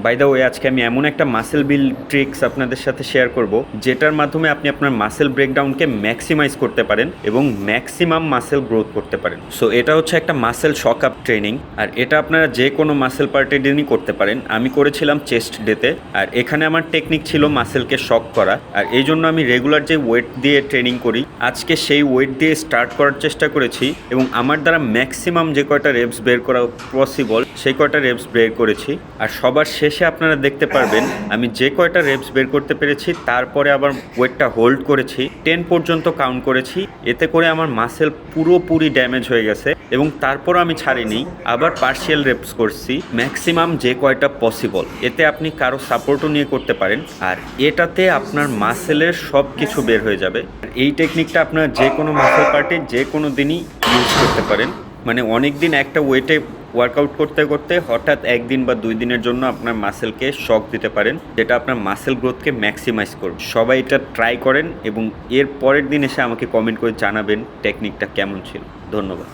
By the way আজকে আমি এমন একটা মাসেল বিল্ড ট্রিক্স আপনাদের সাথে শেয়ার করব যেটার মাধ্যমে আপনি আপনার মাসেল ব্রেকডাউনকে ম্যাক্সিমাইজ করতে পারেন এবং ম্যাক্সিমাম মাসেল গ্রোথ করতে পারেন। সো এটা হচ্ছে একটা মাসেল শক আপ ট্রেনিং, আর এটা আপনারা যে কোনো মাসেল পার্টের দিনই করতে পারেন। আমি করেছিলাম চেস্ট ডেতে, আর এখানে আমার টেকনিক ছিল মাসেলকে শক করা, আর এই জন্য আমি রেগুলার যে ওয়েট দিয়ে ট্রেনিং করি আজকে সেই ওয়েট দিয়ে স্টার্ট করার চেষ্টা করেছি এবং আমার দ্বারা ম্যাক্সিমাম যে কয়টা রেপস বের করা পসিবল সেই কয়টা রেপস বের করেছি। আর সবার শেষে আপনারা দেখতে পারবেন আমি যে কয়টা রেপস বের করতে পেরেছি তারপরে আবার ওয়েটটা হোল্ড করেছি, 10 পর্যন্ত কাউন্ট করেছি। এতে করে আমার মাসেল পুরোপুরি ড্যামেজ হয়ে গেছে এবং তারপর আমি ছাড়িনি, আবার পার্শিয়াল রেপস করছি ম্যাক্সিমাম যে কয়টা পসিবল। এতে আপনি কারো সাপোর্টও নিয়ে করতে পারেন, আর এটাতে আপনার মাসেলের সব কিছু বের হয়ে যাবে। এই টেকনিকটা আপনার যে কোনো মাসেল পার্টে যে কোনো দিনই ইউজ করতে পারেন। মানে অনেক দিন একটা ওয়েটে ওয়ার্কআউট করতে করতে হঠাৎ একদিন বা 2 দিনের জন্য আপনার মাসেলকে শক দিতে পারেন, যেটা আপনার মাসেল গ্রোথকে ম্যাক্সিমাইজ করবে। সবাই এটা ট্রাই করেন এবং এর পরের দিন এসে আমাকে কমেন্ট করে জানাবেন টেকনিকটা কেমন ছিল। ধন্যবাদ।